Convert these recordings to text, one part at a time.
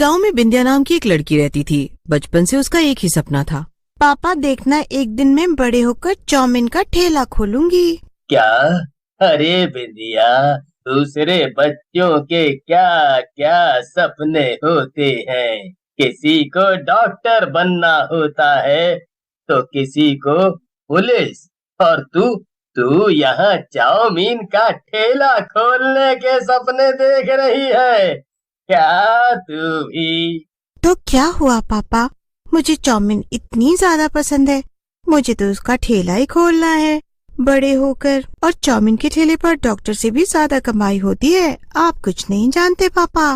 गांव में बिंदिया नाम की एक लड़की रहती थी। बचपन से उसका एक ही सपना था। पापा देखना, एक दिन मैं बड़े होकर चाउमीन का ठेला खोलूंगी। क्या? अरे बिंदिया, दूसरे बच्चों के क्या क्या सपने होते हैं। किसी को डॉक्टर बनना होता है तो किसी को पुलिस, और तू यहाँ चाउमीन का ठेला खोलने के सपने देख रही है। क्या तू भी? तो क्या हुआ पापा, मुझे चाउमीन इतनी ज्यादा पसंद है, मुझे तो उसका ठेला ही खोलना है बड़े होकर। और चाउमीन के ठेले पर डॉक्टर से भी ज्यादा कमाई होती है। आप कुछ नहीं जानते पापा।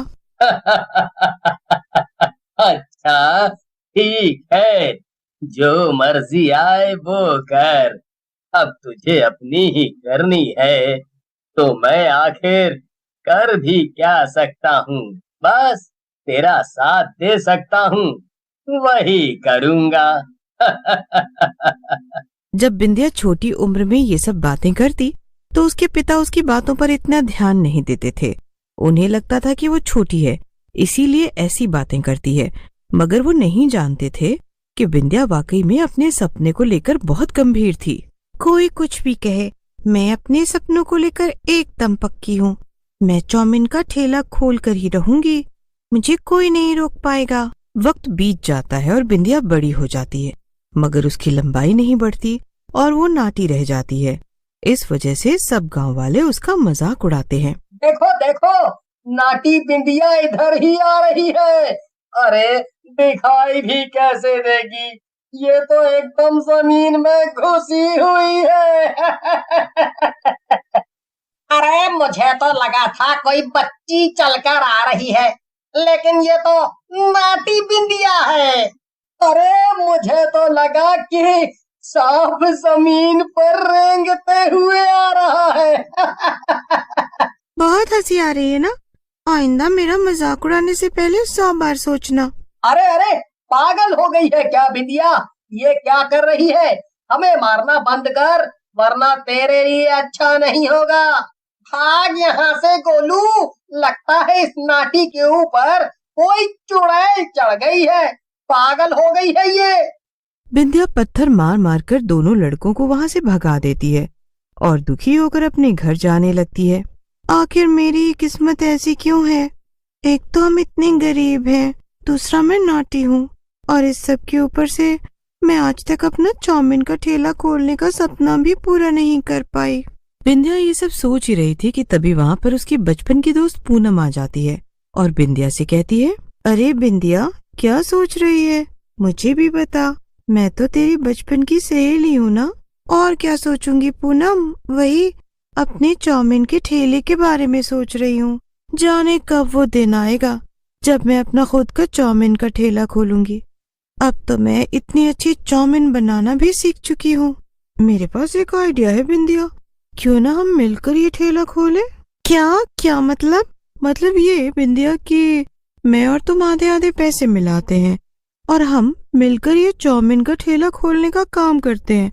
अच्छा, ठीक है, जो मर्जी आए वो कर। अब तुझे अपनी ही करनी है तो मैं आखिर कर भी क्या सकता हूँ। बस तेरा साथ दे सकता हूँ, वही करूँगा। जब बिंदिया छोटी उम्र में ये सब बातें करती तो उसके पिता उसकी बातों पर इतना ध्यान नहीं देते थे। उन्हें लगता था कि वो छोटी है, इसीलिए ऐसी बातें करती है। मगर वो नहीं जानते थे कि बिंदिया वाकई में अपने सपने को लेकर बहुत गंभीर थी। कोई कुछ भी कहे, मैं अपने सपनों को लेकर एकदम पक्की हूँ। मैं चाउमीन का ठेला खोल कर ही रहूंगी, मुझे कोई नहीं रोक पाएगा। वक्त बीत जाता है और बिंदिया बड़ी हो जाती है, मगर उसकी लंबाई नहीं बढ़ती और वो नाटी रह जाती है। इस वजह से सब गांव वाले उसका मजाक उड़ाते हैं। देखो देखो, नाटी बिंदिया इधर ही आ रही है। अरे दिखाई भी कैसे देगी, ये तो एकदम जमीन में घुसी हुई है। अरे मुझे तो लगा था कोई बच्ची चलकर आ रही है, लेकिन ये तो नाटी बिंदिया है। अरे मुझे तो लगा कि सांप जमीन पर रेंगते हुए आ रहा है। बहुत हंसी आ रही है ना, आइंदा मेरा मजाक उड़ाने से पहले 100 बार सोचना। अरे अरे, पागल हो गई है क्या बिंदिया? ये क्या कर रही है? हमें मारना बंद कर, वरना तेरे लिए अच्छा नहीं होगा। भाग यहाँ से गोलू, लगता है इस नाटी के ऊपर कोई चुड़ैल चढ़ गई है। पागल हो गई है ये। बिंदिया पत्थर मार मार कर दोनों लड़कों को वहां से भगा देती है और दुखी होकर अपने घर जाने लगती है। आखिर मेरी किस्मत ऐसी क्यों है? एक तो हम इतने गरीब हैं, दूसरा मैं नाटी हूँ, और इस सब के ऊपर से मैं आज तक अपना चाउमीन का ठेला खोलने का सपना भी पूरा नहीं कर पाई। बिंदिया ये सब सोच ही रही थी कि तभी वहां पर उसकी बचपन की दोस्त पूनम आ जाती है और बिंदिया से कहती है, अरे बिंदिया, क्या सोच रही है? मुझे भी बता, मैं तो तेरी बचपन की सहेली हूँ ना। और क्या सोचूंगी पूनम, वही अपने चाउमीन के ठेले के बारे में सोच रही हूँ। जाने कब वो दिन आएगा जब मैं अपना खुद का चाउमीन का ठेला खोलूंगी। अब तो मैं इतनी अच्छी चाउमीन बनाना भी सीख चुकी हूँ। मेरे पास एक आइडिया है बिंदिया, क्यों ना हम मिलकर ये ठेला खोले? क्या क्या मतलब ये बिंदिया कि मैं और तुम आधे आधे पैसे मिलाते हैं और हम मिलकर ये चाउमीन का ठेला खोलने का काम करते हैं।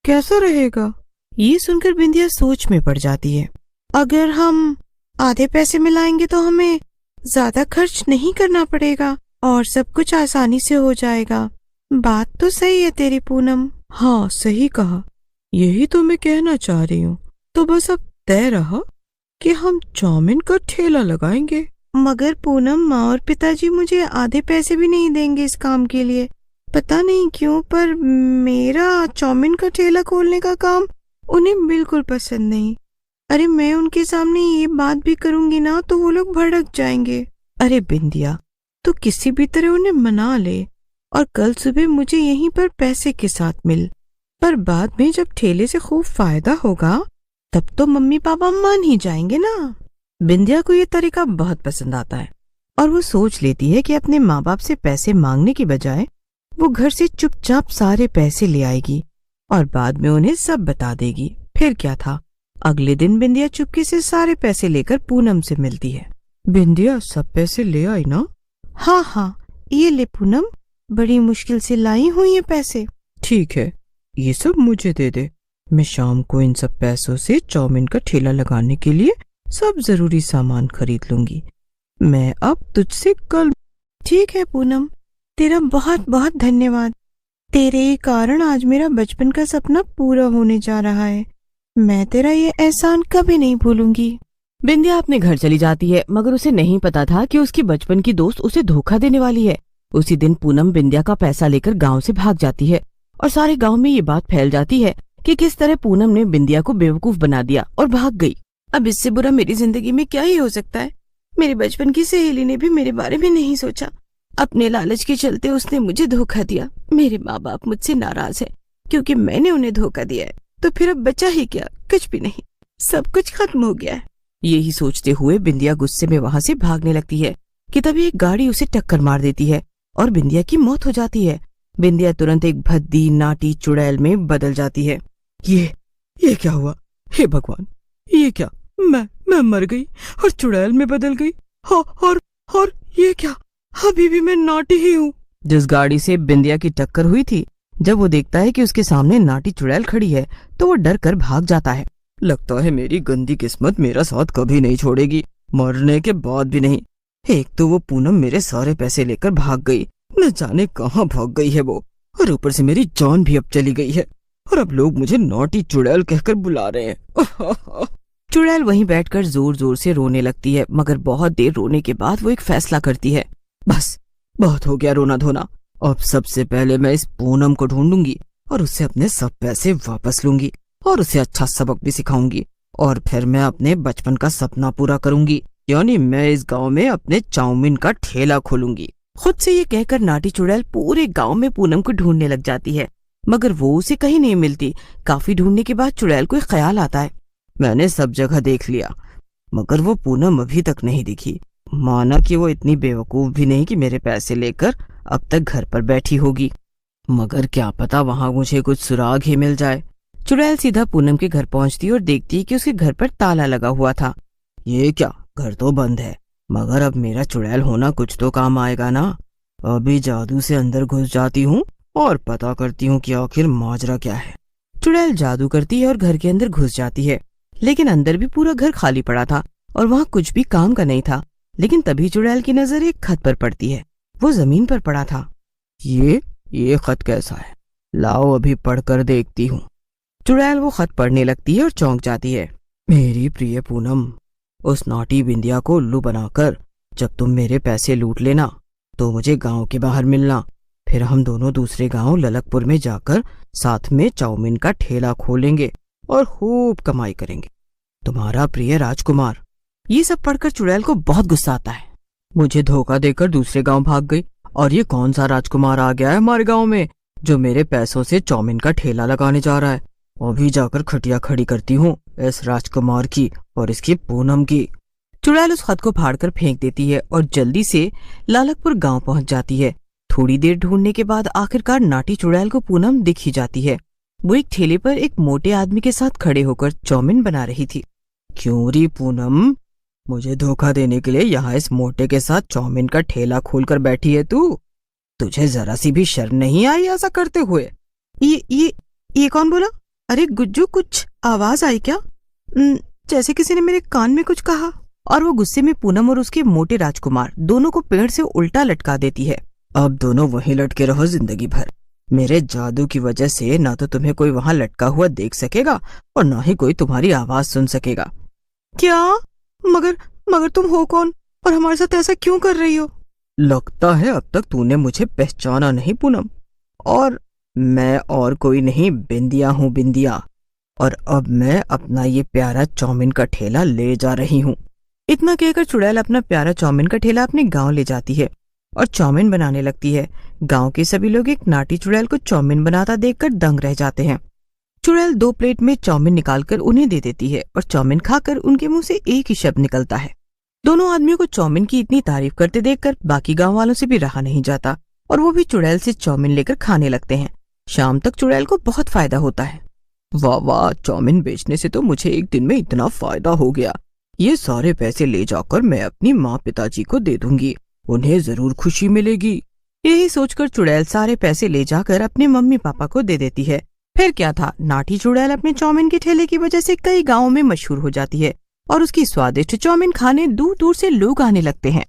कैसा रहेगा? ये सुनकर बिंदिया सोच में पड़ जाती है। अगर हम आधे पैसे मिलाएंगे तो हमें ज्यादा खर्च नहीं करना पड़ेगा और सब कुछ आसानी से हो जाएगा। बात तो सही है तेरी पूनम। हाँ, सही कहा, यही तो मैं कहना चाह रही हूँ। तो बस अब तय रहा कि हम चाउमीन का ठेला लगाएंगे। मगर पूनम, माँ और पिताजी मुझे आधे पैसे भी नहीं देंगे इस काम के लिए। पता नहीं क्यों, पर मेरा चाउमीन का ठेला खोलने का काम उन्हें बिल्कुल पसंद नहीं। अरे मैं उनके सामने ये बात भी करूंगी ना तो वो लोग भड़क जाएंगे। अरे बिंदिया, तो किसी भी तरह उन्हें मना ले और कल सुबह मुझे यहीं पर पैसे के साथ मिल। पर बाद में जब ठेले से खूब फायदा होगा तब तो मम्मी पापा मान ही जाएंगे ना। बिंदिया को ये तरीका बहुत पसंद आता है और वो सोच लेती है कि अपने माँ बाप से पैसे मांगने की बजाय वो घर से चुपचाप सारे पैसे ले आएगी और बाद में उन्हें सब बता देगी। फिर क्या था, अगले दिन बिंदिया चुपके से सारे पैसे लेकर पूनम से मिलती है। बिंदिया, सब पैसे ले आई ना? हाँ हाँ, ये ले पूनम, बड़ी मुश्किल से लाई हूँ ये पैसे। ठीक है, ये सब मुझे दे दे। मैं शाम को इन सब पैसों से चाउमीन का ठेला लगाने के लिए सब जरूरी सामान खरीद लूंगी। मैं अब तुझसे कल। ठीक है पूनम, तेरा बहुत बहुत धन्यवाद। तेरे ही कारण आज मेरा बचपन का सपना पूरा होने जा रहा है। मैं तेरा ये एहसान कभी नहीं भूलूंगी। बिंदिया अपने घर चली जाती है, मगर उसे नहीं पता था कि उसकी बचपन की दोस्त उसे धोखा देने वाली है। उसी दिन पूनम बिंदिया का पैसा लेकर गांव से भाग जाती है और सारे गांव में ये बात फैल जाती है कि किस तरह पूनम ने बिंदिया को बेवकूफ बना दिया और भाग गई। अब इससे बुरा मेरी जिंदगी में क्या ही हो सकता है। मेरी बचपन की सहेली ने भी मेरे बारे में नहीं सोचा। अपने लालच के चलते उसने मुझे धोखा दिया। मेरे माँ बाप मुझसे नाराज है क्योंकि मैंने उन्हें धोखा दिया है। तो फिर अब बचा ही क्या? कुछ भी नहीं, सब कुछ खत्म हो गया है। यही सोचते हुए बिंदिया गुस्से में वहां से भागने लगती है कि तभी एक गाड़ी उसे टक्कर मार देती है और बिंदिया की मौत हो जाती है। बिंदिया तुरंत एक भद्दी नाटी चुड़ैल में बदल जाती है। ये क्या हुआ? हे भगवान, ये क्या? मैं मर गई और चुड़ैल में बदल गई। और ये क्या? अभी भी मैं नाटी ही हूँ। जिस गाड़ी से बिंदिया की टक्कर हुई थी, जब वो देखता है कि उसके सामने नाटी चुड़ैल खड़ी है तो वो डर कर भाग जाता है। लगता है मेरी गंदी किस्मत मेरा साथ कभी नहीं छोड़ेगी, मरने के बाद भी नहीं। एक तो वो पूनम मेरे सारे पैसे लेकर भाग गई, न जाने कहाँ भाग गई है वो, और ऊपर से मेरी जान भी अब चली गई है और अब लोग मुझे नॉटी चुड़ैल कहकर बुला रहे हैं। चुड़ैल वहीं बैठकर जोर जोर से रोने लगती है, मगर बहुत देर रोने के बाद वो एक फैसला करती है। बस बहुत हो गया रोना धोना। अब सबसे पहले मैं इस पूनम को ढूंढूंगी और उससे अपने सब पैसे वापस लूंगी और उसे अच्छा सबक भी सिखाऊंगी और फिर मैं अपने बचपन का सपना पूरा करूंगी, यानी मैं इस गांव में अपने चाउमीन का ठेला खोलूंगी। खुद से ये कहकर नाटी चुड़ैल पूरे गांव में पूनम को ढूंढने लग जाती है, मगर वो उसे कहीं नहीं मिलती। काफी ढूंढने के बाद चुड़ैल को एक ख्याल आता है। मैंने सब जगह देख लिया मगर वो पूनम अभी तक नहीं दिखी। माना कि वो इतनी बेवकूफ भी नहीं कि मेरे पैसे लेकर अब तक घर पर बैठी होगी, मगर क्या पता वहां मुझे कुछ सुराग ही मिल जाए। चुड़ैल सीधा पूनम के घर पहुंचती और देखती कि उसके घर पर ताला लगा हुआ था। ये क्या? घर तो बंद है, मगर अब मेरा चुड़ैल होना कुछ तो काम आएगा ना। अभी जादू से अंदर घुस जाती हूँ और पता करती हूँ कि आखिर माजरा क्या है। चुड़ैल जादू करती है और घर के अंदर घुस जाती है, लेकिन अंदर भी पूरा घर खाली पड़ा था और वहाँ कुछ भी काम का नहीं था। लेकिन तभी चुड़ैल की नजर एक खत पर पड़ती है। वो जमीन पर पड़ा था। ये खत कैसा है? लाओ अभी पढ़कर देखती हूँ। चुड़ैल वो खत पढ़ने लगती है और चौंक जाती है। मेरी प्रिय पूनम, उस नाटी बिंदिया को उल्लू बनाकर जब तुम मेरे पैसे लूट लेना तो मुझे गांव के बाहर मिलना। फिर हम दोनों दूसरे गांव ललकपुर में जाकर साथ में चाउमीन का ठेला खोलेंगे और खूब कमाई करेंगे। तुम्हारा प्रिय राजकुमार। ये सब पढ़कर चुड़ैल को बहुत गुस्सा आता है। मुझे धोखा देकर दूसरे गांव भाग गई और ये कौन सा राजकुमार आ गया है हमारे गांव में जो मेरे पैसों से चाउमीन का ठेला लगाने जा रहा है। अभी जाकर खटिया खड़ी करती हूँ इस राजकुमार की और इसकी पूनम की। चुड़ैल उस खत को फाड़कर फेंक देती है और जल्दी से लालकपुर गांव पहुंच जाती है। थोड़ी देर ढूंढने के बाद आखिरकार नाटी चुड़ैल को पूनम दिख ही जाती है। वो एक ठेले पर एक मोटे आदमी के साथ खड़े होकर चाउमीन बना रही थी। क्यों री पूनम, मुझे धोखा देने के लिए यहाँ इस मोटे के साथ चाउमीन का ठेला खोलकर बैठी है तू? तुझे जरा सी भी शर्म नहीं आई ऐसा करते हुए? ये कौन बोला? अरे गुज्जू, कुछ आवाज आई क्या? जैसे किसी ने मेरे कान में कुछ कहा। और वो गुस्से में पूनम और उसके मोटे राजकुमार दोनों को पेड़ से उल्टा लटका देती है। अब दोनों वहीं लटके रहो जिंदगी भर। मेरे जादू की वजह से ना तो तुम्हें कोई वहां लटका हुआ देख सकेगा और ना ही कोई तुम्हारी आवाज सुन सकेगा। क्या? मगर तुम हो कौन और हमारे साथ ऐसा क्यों कर रही हो? लगता है अब तक तूने मुझे पहचाना नहीं पूनम। और मैं और कोई नहीं, बिंदिया हूँ, बिंदिया। और अब मैं अपना ये प्यारा चाउमीन का ठेला ले जा रही हूँ। इतना कहकर चुड़ैल अपना प्यारा चाउमीन का ठेला अपने गांव ले जाती है और चाउमीन बनाने लगती है। गांव के सभी लोग एक नाटी चुड़ैल को चाउमीन बनाता देखकर दंग रह जाते हैं। चुड़ैल 2 प्लेट में चाउमीन निकालकर उन्हें दे देती है और चाउमीन खाकर उनके मुंह से एक ही शब्द निकलता है। दोनों आदमियों को चाउमीन की इतनी तारीफ करते देखकर बाकी गांव वालों से भी रहा नहीं जाता और वो भी चुड़ैल से चाउमीन लेकर खाने लगते हैं। शाम तक चुड़ैल को बहुत फायदा होता है। वाह वाह, चाउमीन बेचने से तो मुझे एक दिन में इतना फायदा हो गया। ये सारे पैसे ले जाकर मैं अपनी माँ पिताजी को दे दूंगी, उन्हें जरूर खुशी मिलेगी। यही सोचकर चुड़ैल सारे पैसे ले जाकर अपने मम्मी पापा को दे देती है। फिर क्या था, नाटी चुड़ैल अपने चाउमीन के ठेले की वजह से कई गाँवों में मशहूर हो जाती है और उसकी स्वादिष्ट चाउमीन खाने दूर दूर से लोग आने लगते हैं।